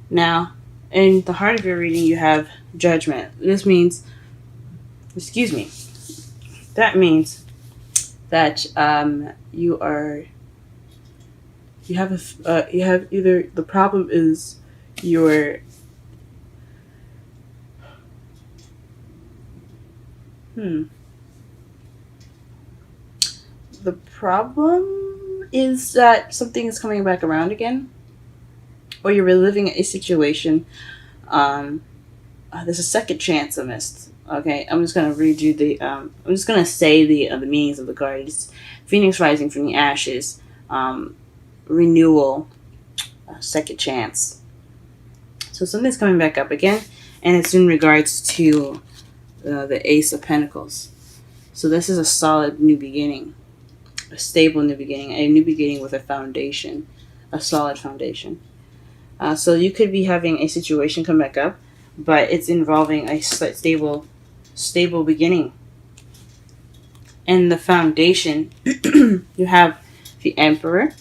Now, in the heart of your reading, you have Judgment. This means, excuse me, that means that you have either the problem is your hmm the problem is that something is coming back around again, or you're reliving a situation. Um, there's a second chance I missed. Okay, I'm just gonna read you the. I'm just gonna say the meanings of the cards. Phoenix rising from the ashes, um, renewal, second chance. So something's coming back up again, and it's in regards to the Ace of Pentacles. So this is a solid new beginning, a stable new beginning, a new beginning with a foundation, a solid foundation. So you could be having a situation come back up, but it's involving a stable beginning. And the foundation, you have the Emperor,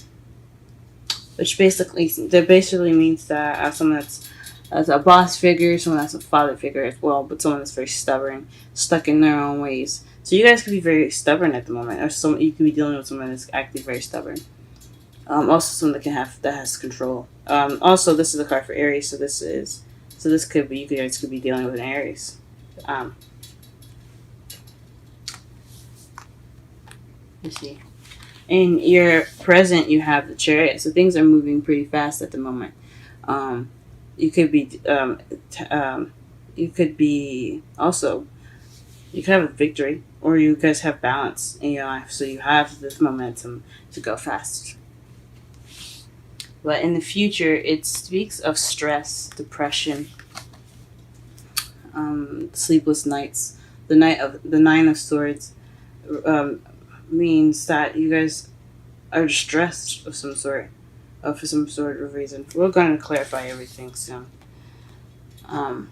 which basically means that someone that's as a boss figure, someone that's a father figure as well, but someone that's very stubborn, stuck in their own ways. So you guys could be very stubborn at the moment, or some you could be dealing with someone that's acting very stubborn. Also, someone that has control. Also, this is a card for Aries, so this could be you guys could be dealing with an Aries. Um, let's see. In your present, you have the Chariot, so things are moving pretty fast at the moment. Um, you could be you could be also you could have a victory, or you guys have balance in your life, so you have this momentum to go fast. But in the future, it speaks of stress, depression, sleepless nights. The Nine of Swords um, means that you guys are stressed of some sort, for some sort of reason. We're going to clarify everything soon. Um,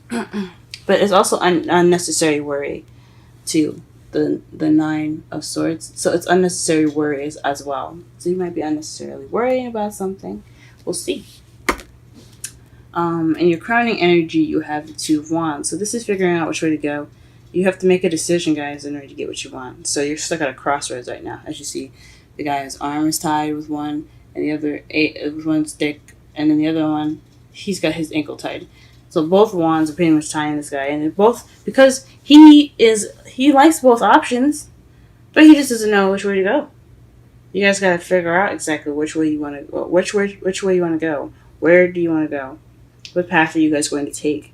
but it's also unnecessary worry too. The Nine of Swords, so it's unnecessary worries as well. So you might be unnecessarily worrying about something. We'll see. In your crowning energy, you have the Two of Wands. So this is figuring out which way to go. You have to make a decision, guys, in order to get what you want. So you're stuck at a crossroads right now. As you see, the guy's arm is tied with one, and the other with one stick, and then the other one, he's got his ankle tied. So both wands are pretty much tying this guy, and they're both because he likes both options, but he just doesn't know which way to go. You guys got to figure out exactly which way you want to go. Which way you want to go. Where do you want to go? What path are you guys going to take?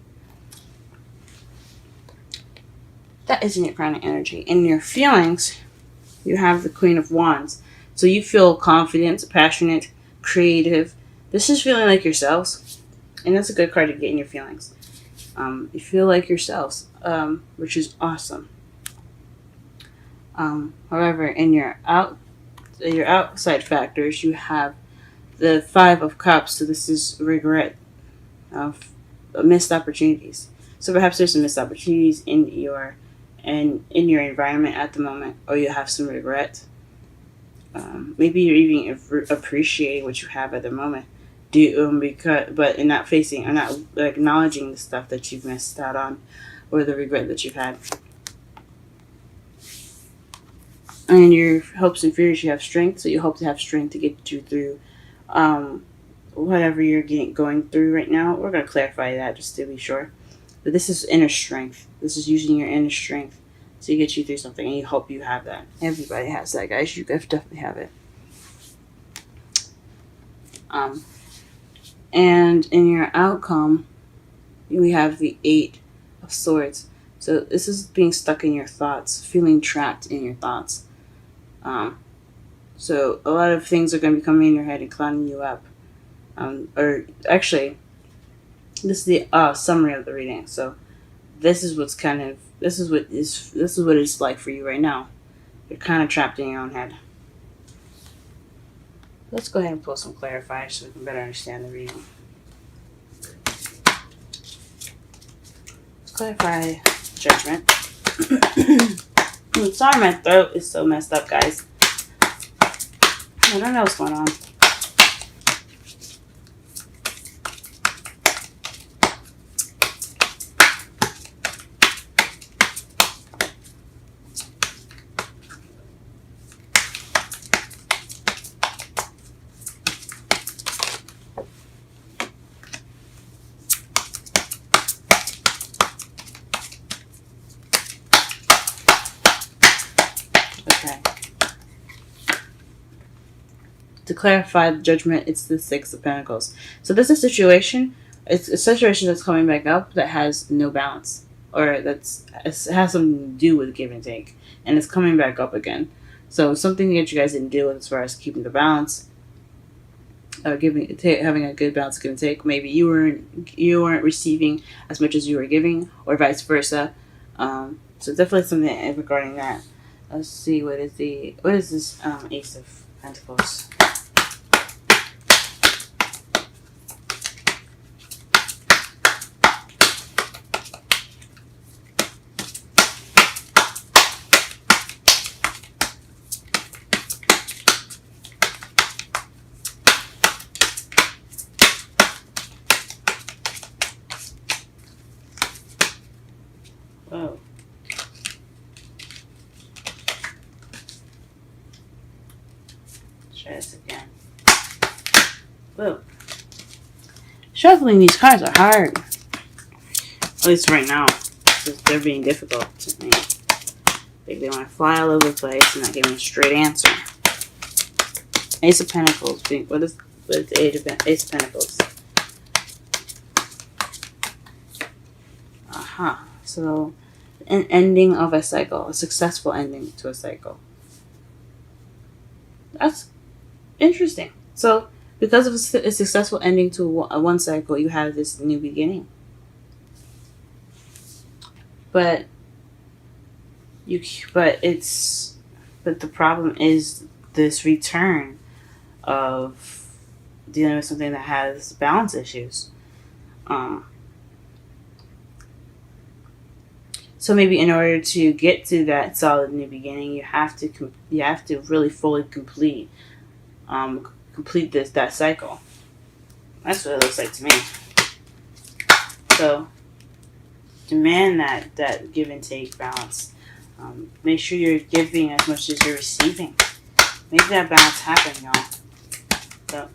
That isn't your crowning energy. In your feelings, you have the Queen of Wands. So you feel confident, passionate, creative. This is feeling like yourselves. And that's a good card to get in your feelings. You feel like yourselves, which is awesome. However, in your outside factors, you have the Five of Cups. So this is regret of missed opportunities. So perhaps there's some missed opportunities in your environment at the moment, or you have some regret. Maybe you're even appreciating what you have at the moment, but in not facing or not acknowledging the stuff that you've missed out on, or the regret that you've had. And in your hopes and fears, you have strength. So you hope to have strength to get you through whatever you're going through right now. We're going to clarify that just to be sure. But this is inner strength. This is using your inner strength to get you through something, and you hope you have that. Everybody has that, guys. You guys definitely have it. And in your outcome, we have the Eight of Swords. So this is being stuck in your thoughts, feeling trapped in your thoughts. So a lot of things are going to be coming in your head and clouding you up. Or actually, this is the summary of the reading. So this is what it's like for you right now. You're kind of trapped in your own head. Let's go ahead and pull some clarifiers so we can better understand the reading. Let's clarify Judgment. Sorry, my throat is so messed up, guys. I don't know what's going on. clarify the judgment, it's the Six of Pentacles. So this is a situation. It's a situation that's coming back up that has no balance, or it has something to do with give and take, and it's coming back up again. So something that you guys didn't deal with as far as keeping the balance, having a good balance, give and take. Maybe you weren't receiving as much as you were giving, or vice versa. So definitely something regarding that. Let's see, what is this Ace of Pentacles? Whoa. Try this again. Whoa. Shuffling these cards are hard. At least right now. They're being difficult to me. Like they want to fly all over the place and not give me a straight answer. Ace of Pentacles. What is the Ace of Pentacles? Aha. So, an ending of a cycle. A successful ending to a cycle. That's interesting. So, because of a successful ending to one cycle, you have this new beginning. But the problem is this return of dealing with something that has balance issues. So maybe in order to get to that solid new beginning, you have to really fully complete that cycle. That's what it looks like to me. So demand that give and take balance. Make sure you're giving as much as you're receiving. Make that balance happen, y'all. So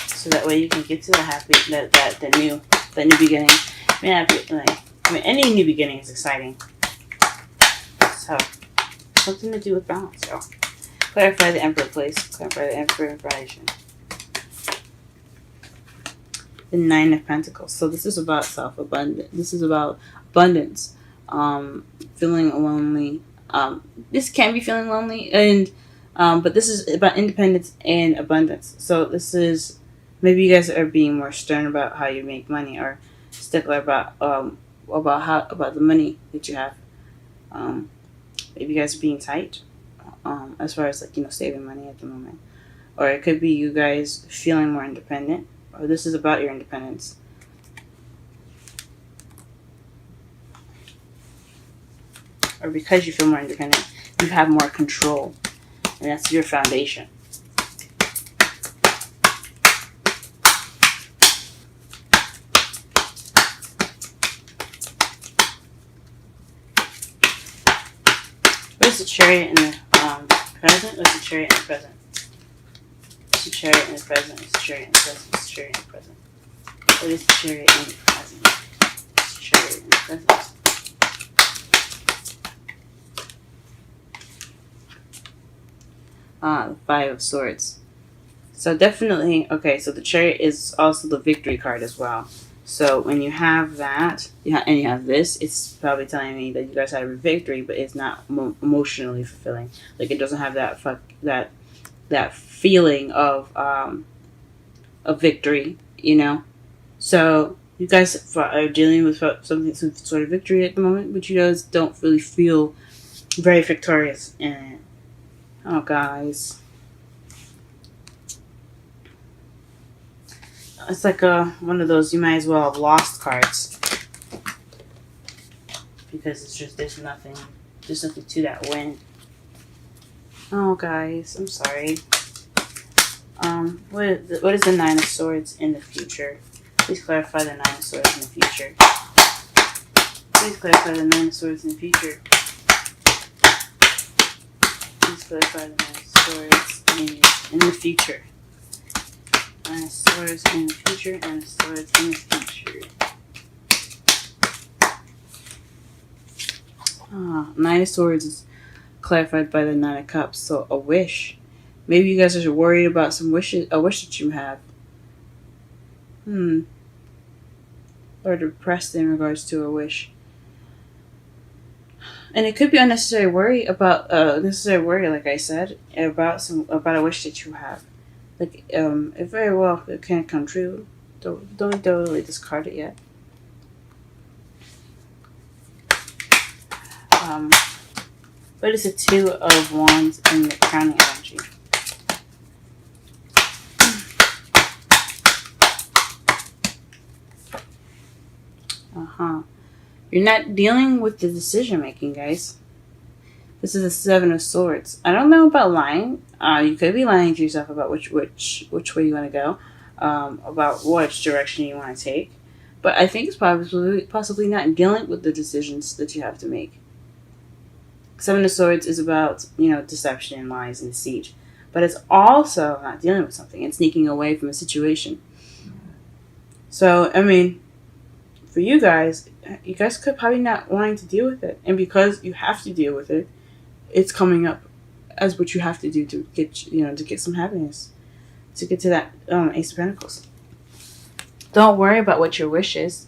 so that way you can get to the new beginning. Any new beginning is exciting. So something to do with balance, y'all. Clarify the Emperor, please. Clarify the Emperor information. The Nine of Pentacles. So this is about self-abundance. This is about abundance. Feeling lonely. This can be feeling lonely, and but this is about independence and abundance. So this is maybe you guys are being more stern about how you make money, or stickler about the money that you have. Maybe you guys are being tight, as far as saving money at the moment, or it could be you guys feeling more independent, or this is about your independence. Or because you feel more independent, you have more control, and that's your foundation. What's the Chariot in the present? What's the Chariot in the present? What's the Chariot in the present? What's the Chariot in the present? What's the Chariot in the present? What is the Chariot in the present? What's the Chariot in the present? The Five of Swords. So definitely, okay, so the Chariot is also the victory card as well. So when you have that, and you have this, it's probably telling me that you guys had a victory, but it's not emotionally fulfilling. Like it doesn't have that feeling of victory, So you guys are dealing with some sort of victory at the moment, but you guys don't really feel very victorious in it. Oh, guys. It's like one of those you might as well have lost cards. Because it's just, there's nothing to that win. Oh, guys, I'm sorry. What is the Nine of Swords in the future? Please clarify the Nine of Swords in the future. Please clarify the Nine of Swords in the future. Please clarify the Nine of Swords in the future. Nine of Swords in the future, Nine of Swords in the future. Nine of Swords is clarified by the Nine of Cups. So a wish Maybe you guys are worried about some wishes, a wish that you have. Or depressed in regards to a wish. And it could be unnecessary worry about necessary worry, like I said, about a wish that you have. Like it very well it can come true. Don't totally discard it yet. But it's a Two of Wands in the crowning energy. You're not dealing with the decision making, guys. This is a Seven of Swords. I don't know about lying. You could be lying to yourself about which way you want to go, about which direction you want to take. But I think it's possibly not dealing with the decisions that you have to make. Seven of Swords is about, deception and lies and deceit. But it's also not dealing with something. It's sneaking away from a situation. So, I mean, for you guys could probably not wanting to deal with it. And because you have to deal with it, it's coming up as what you have to do to get some happiness. To get to that Ace of Pentacles. Don't worry about what your wish is.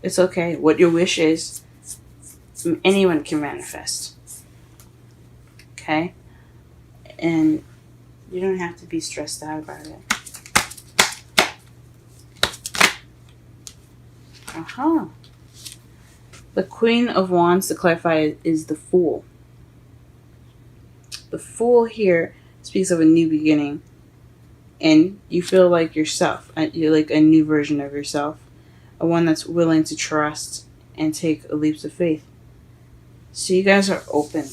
It's okay. What your wish is, anyone can manifest. Okay? And you don't have to be stressed out about it. The Queen of Wands, to clarify, is the Fool. The Fool here speaks of a new beginning. And you feel like yourself. You're like a new version of yourself. A one that's willing to trust and take leaps of faith. So you guys are open.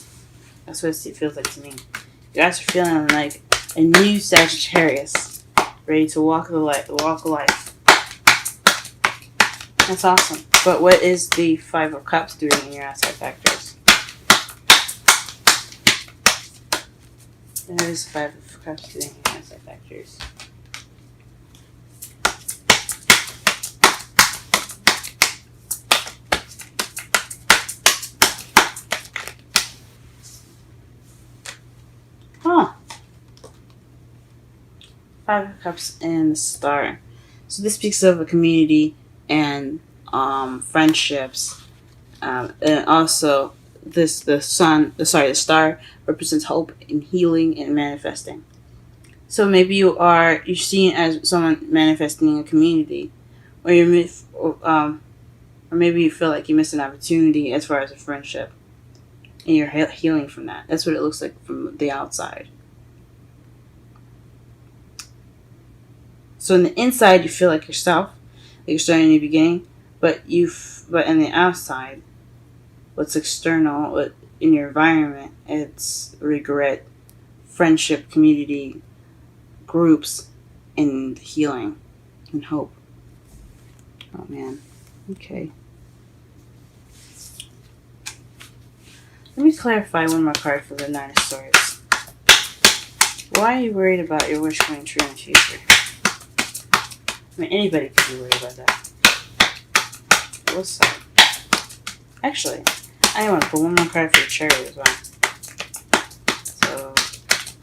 That's what it feels like to me. You guys are feeling like a new Sagittarius. Ready to walk life. That's awesome. But what is the Five of Cups doing in your outside factors? What is the Five of Cups doing in your outside factors? Five of Cups and the Star. So this speaks of a community and friendships, and also the star represents hope and healing and manifesting. So maybe you're seen as someone manifesting in a community, or or maybe you feel like you missed an opportunity as far as a friendship, and you're healing from that. That's what it looks like from the outside. So in the inside, you feel like yourself, like you're starting a new beginning, but in the outside, what's external in your environment, it's regret, friendship, community, groups, and healing and hope. Oh man. Okay. Let me clarify one more card for the Nine of Swords. Why are you worried about your wish coming true in the future? I mean, anybody could be worried about that. What's up? Actually, I want to put one more card for the Chariot as well. So,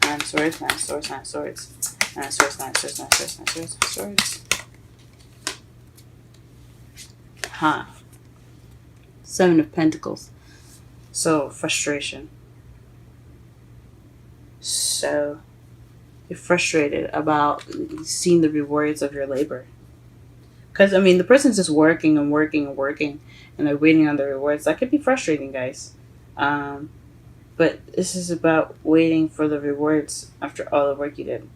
Nine of Swords, Nine of Swords, Nine of Swords, Nine of Swords, Nine of Swords, Nine of Swords, Nine of Swords, Nine of Swords. Seven of Pentacles. So, frustration. So, you're frustrated about seeing the rewards of your labor. Because, I mean, the person's just working and working and working, and they're waiting on the rewards. That could be frustrating, guys. But this is about waiting for the rewards after all the work you did.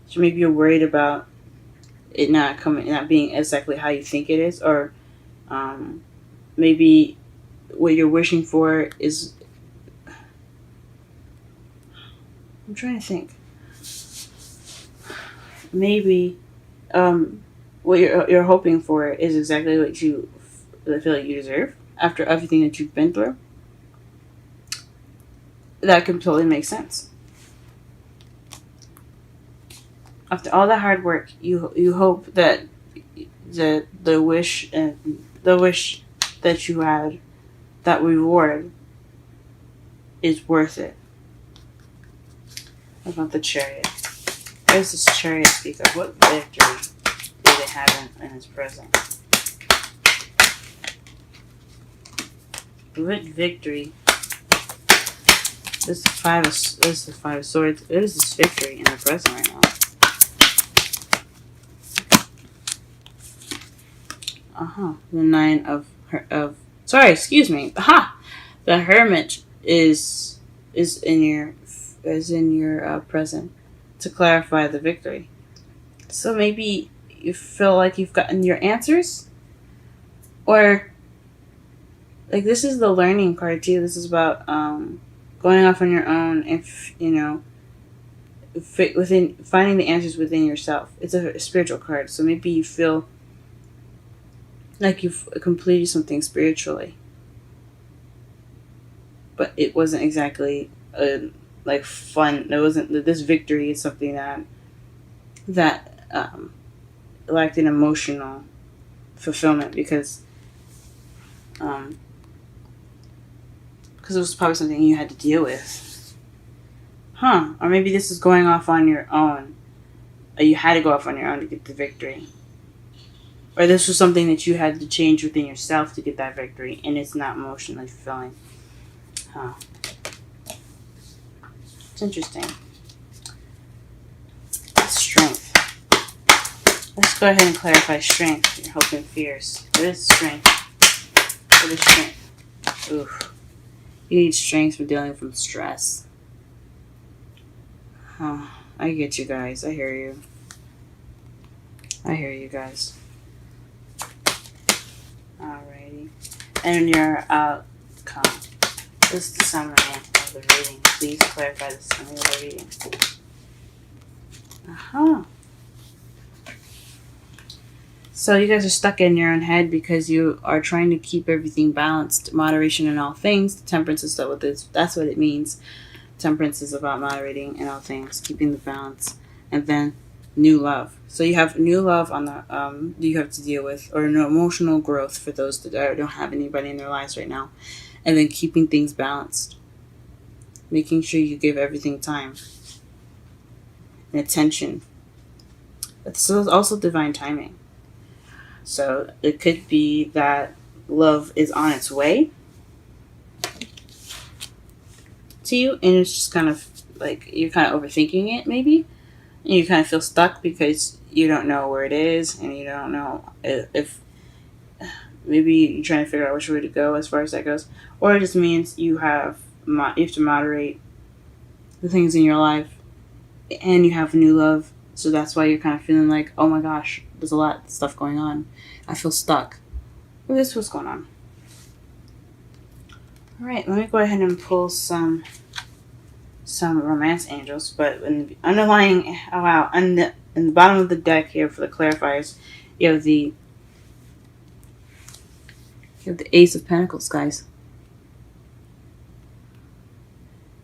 So maybe you're worried about it not being exactly how you think it is, or maybe what you're wishing for is. I'm trying to think. Maybe what you're hoping for is exactly what you feel like you deserve after everything that you've been through. That can totally make sense. After all that hard work, you hope that the wish that you had, that reward, is worth it. about the Chariot? What does this Chariot speak of? What victory do they have in its present? What victory? This is the Five of Swords. What is this victory in the present right now? The Nine of sorry, excuse me. The Hermit is in your present to clarify the victory. So maybe you feel like you've gotten your answers, or like this is the learning card too. This is about going off on your own, if you know, within finding the answers within yourself. It's a spiritual card, so maybe you feel like you've completed something spiritually, but it wasn't exactly like fun. It wasn't this victory is something that lacked an emotional fulfillment because it was probably something you had to deal with, or maybe this is going off on your own. Or you had to go off on your own to get the victory. Or this was something that you had to change within yourself to get that victory, and it's not emotionally fulfilling. It's interesting. Strength. Let's go ahead and clarify strength, your hope and fears. What is strength? What is strength? Oof. You need strength for dealing with stress. I get you guys. I hear you. I hear you guys. Alrighty. And your outcome. This is the summary of the reading. Please clarify the summary of the reading. So you guys are stuck in your own head because you are trying to keep everything balanced. Moderation in all things. Temperance is that's what it means. Temperance is about moderating in all things, keeping the balance. And then new love. So you have new love on the you have to deal with, or no emotional growth for those that don't have anybody in their lives right now. And then keeping things balanced. Making sure you give everything time and attention. It's also divine timing. So it could be that love is on its way to you, and it's just kind of like you're kind of overthinking it, maybe. And you kind of feel stuck because you don't know where it is, and you don't know if maybe you're trying to figure out which way to go as far as that goes. Or it just means you have to moderate the things in your life, and you have new love. So that's why you're kind of feeling like, oh my gosh, there's a lot of stuff going on. I feel stuck. This is what's going on. All right, let me go ahead and pull some romance angels. But in the underlying, in the bottom of the deck here for the clarifiers, you have the Ace of Pentacles, guys.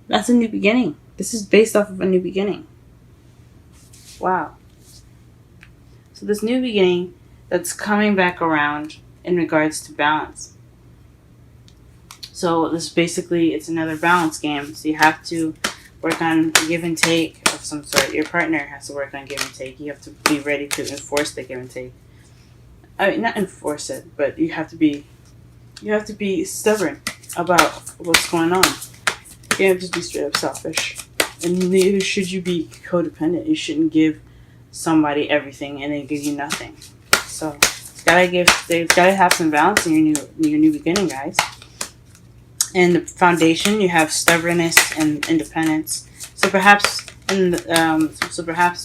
That's a new beginning. This is based off of a new beginning. Wow. So this new beginning that's coming back around in regards to balance. So this basically, it's another balance game. So you have to work on give and take of some sort. Your partner has to work on give and take. You have to be ready to enforce the give and take. I mean, not enforce it, but you have to be stubborn about what's going on. You can't just be straight up selfish. And neither should you be codependent. You shouldn't give somebody everything and they give you nothing. So it's gotta have some balance in your new beginning, guys. And the foundation, you have stubbornness and independence. So perhaps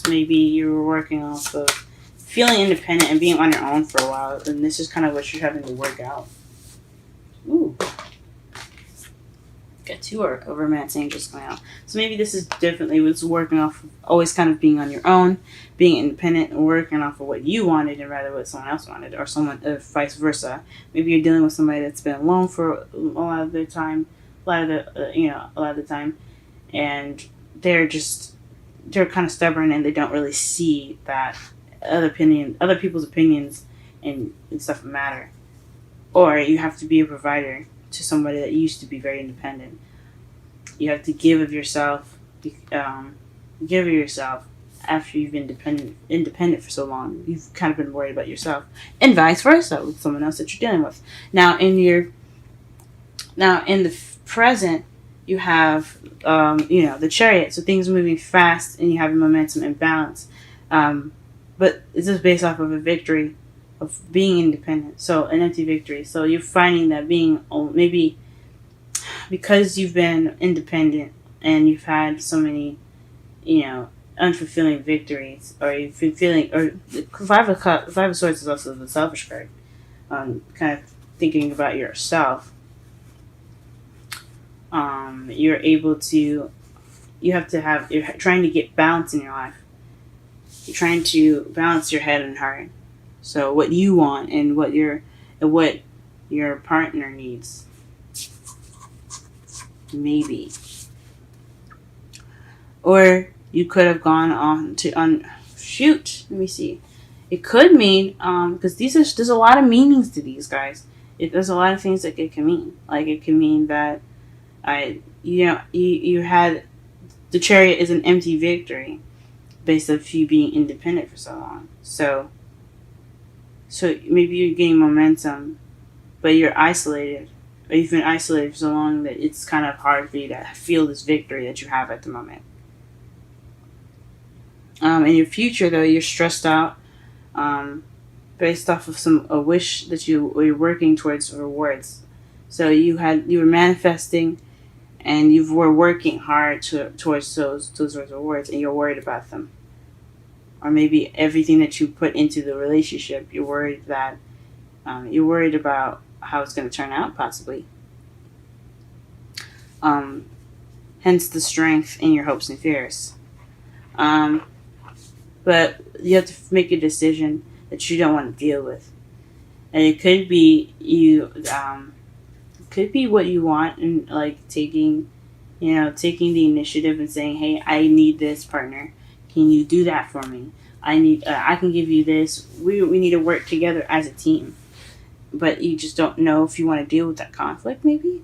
maybe you were working off of feeling independent and being on your own for a while, and this is kind of what you're having to work out. Ooh. Got two romance angels going out. So maybe this is differently. It's working off of always kind of being on your own, being independent, and working off of what you wanted and rather what someone else wanted, or vice versa. Maybe you're dealing with somebody that's been alone for a lot of the time, and they're kind of stubborn and they don't really see that other people's opinions and stuff matter. Or you have to be a provider to somebody that used to be very independent. You have to give of yourself give of yourself after you've been independent for so long. You've kind of been worried about yourself, and vice versa with someone else that you're dealing with. Now in the present, you have the Chariot, so things are moving fast, and you have momentum and balance. But this is based off of a victory of being independent, so an empty victory. So you're finding that being maybe because you've been independent and you've had so many, unfulfilling victories, or you've been feeling, or the Five of Swords is also the selfish card, kind of thinking about yourself. You're trying to get balance in your life. You're trying to balance your head and heart. So what you want and what your partner needs. Maybe. Or you could have gone let me see. It could mean, because there's a lot of meanings to these guys. There's a lot of things that it can mean. Like, it can mean that you had the Chariot is an empty victory based off you being independent for so long. So maybe you're getting momentum, but you're isolated. Or you've been isolated for so long that it's kind of hard for you to feel this victory that you have at the moment. In your future, though, you're stressed out, based off of a wish that you're working towards rewards. So you were manifesting, and you were working hard towards those rewards, and you're worried about them. Or maybe everything that you put into the relationship, you're worried about how it's going to turn out, possibly. Hence the strength in your hopes and fears. But you have to make a decision that you don't want to deal with, and it could be what you want, and like taking the initiative and saying, "Hey, I need this partner. Can you do that for me? I can give you this. We need to work together as a team." But you just don't know if you want to deal with that conflict, maybe.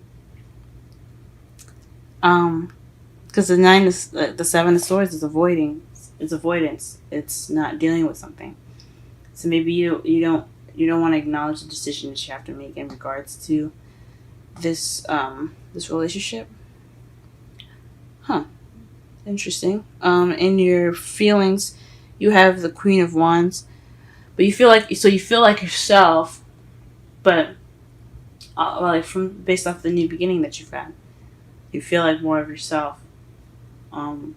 Because the Seven of Swords is avoiding. It's avoidance. It's not dealing with something. So maybe you don't want to acknowledge the decision that you have to make in regards to this relationship. Interesting. In your feelings, you have the Queen of Wands, but you feel like yourself, but based off the new beginning that you've had, you feel like more of yourself. You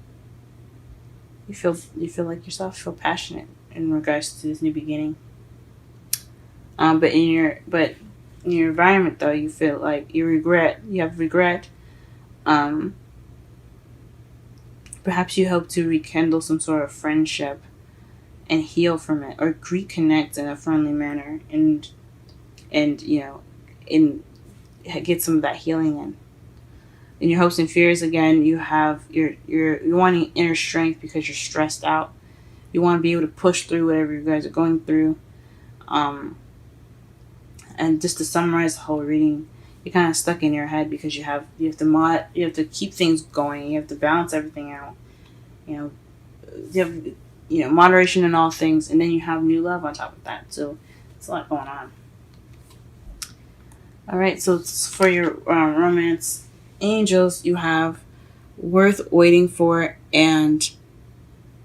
feel like yourself. You feel passionate in regards to this new beginning. But in your environment, though, you feel like you have regret. Perhaps you hope to rekindle some sort of friendship and heal from it, or reconnect in a friendly manner, and get some of that healing in. In your hopes and fears, again, you're wanting inner strength because you're stressed out. You want to be able to push through whatever you guys are going through. And just to summarize the whole reading, you're kind of stuck in your head because you have to keep things going. You have to balance everything out. You have moderation in all things, and then you have new love on top of that. So it's a lot going on. All right, so for your romance angels, you have worth waiting for and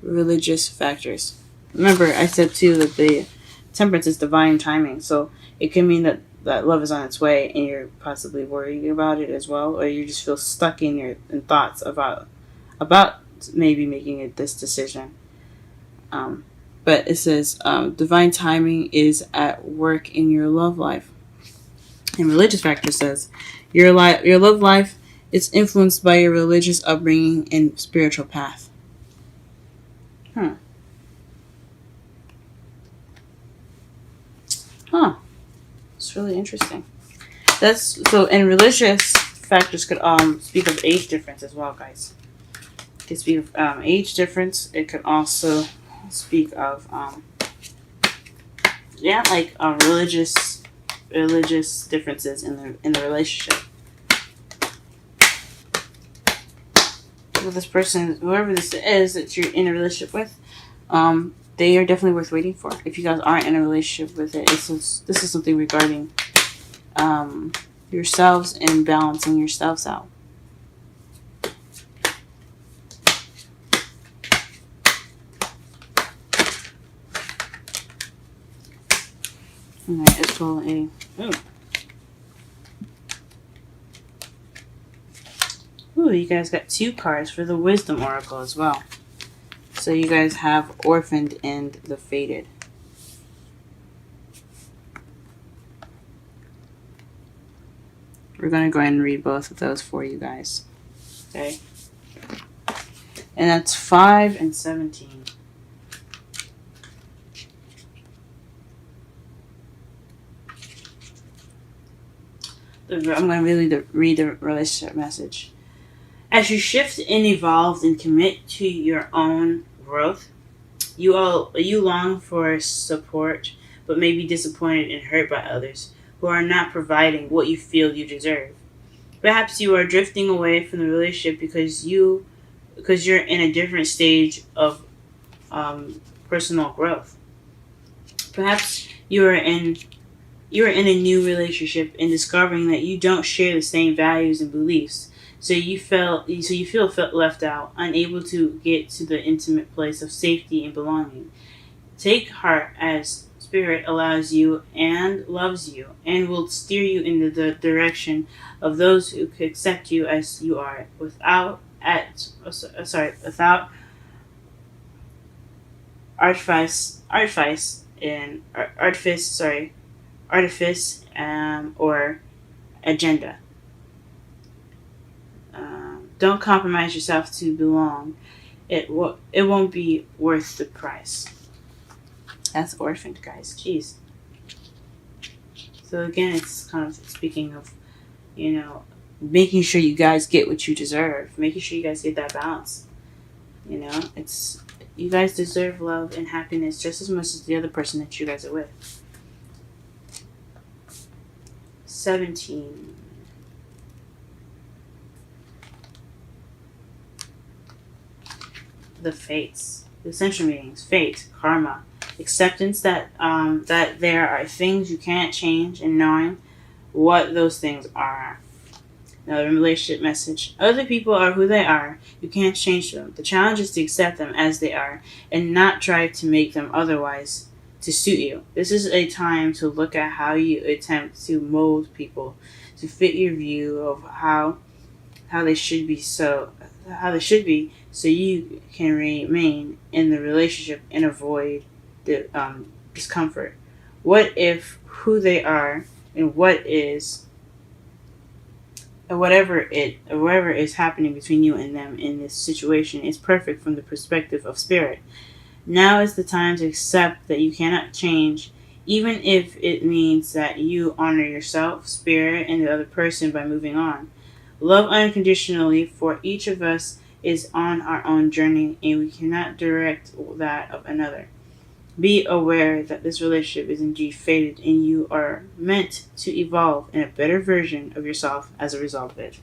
religious factors. Remember, I said too that the Temperance is divine timing, so it can mean that love is on its way, and you're possibly worried about it as well, or you just feel stuck in thoughts about maybe making this decision. But it says divine timing is at work in your love life. And religious factor says your love life is influenced by your religious upbringing and spiritual path. It's really interesting. And religious factors could speak of age difference as well, guys. It could speak of age difference. It could also speak of religious differences in the relationship. with this person, whoever this is that you're in a relationship with, they are definitely worth waiting for. If you guys aren't in a relationship with it, this is something regarding yourselves and balancing yourselves out. Alright, let's pull a... Ooh, you guys got 2 cards for the Wisdom Oracle as well. So you guys have Orphaned and the Fated. We're going to go ahead and read both of those for you guys. Okay? And that's 5 and 17. I'm going to read the relationship message. As you shift and evolve and commit to your own growth, you long for support, but may be disappointed and hurt by others who are not providing what you feel you deserve. Perhaps you are drifting away from the relationship because you're in a different stage of personal growth. Perhaps you are in a new relationship and discovering that you don't share the same values and beliefs. So you feel left out, unable to get to the intimate place of safety and belonging. Take heart, as Spirit allows you and loves you and will steer you into the direction of those who could accept you as you are, without artifice or agenda. Don't compromise yourself to belong. It won't be worth the price. That's Orphaned, guys. Jeez. So again, it's kind of speaking of, making sure you guys get what you deserve. Making sure you guys get that balance. It's you guys deserve love and happiness just as much as the other person that you guys are with. 17. The fates. The essential meanings. Fate. Karma. Acceptance that there are things you can't change, and knowing what those things are. Another relationship message. Other people are who they are. You can't change them. The challenge is to accept them as they are and not try to make them otherwise to suit you. This is a time to look at how you attempt to mold people to fit your view of how they should be so you can remain in the relationship and avoid the discomfort. What if who they are and whatever is happening between you and them in this situation is perfect from the perspective of Spirit? Now is the time to accept that you cannot change, even if it means that you honor yourself, Spirit, and the other person by moving on. Love unconditionally, for each of us is on our own journey and we cannot direct that of another. Be aware that this relationship is indeed fated and you are meant to evolve in a better version of yourself as a result of it.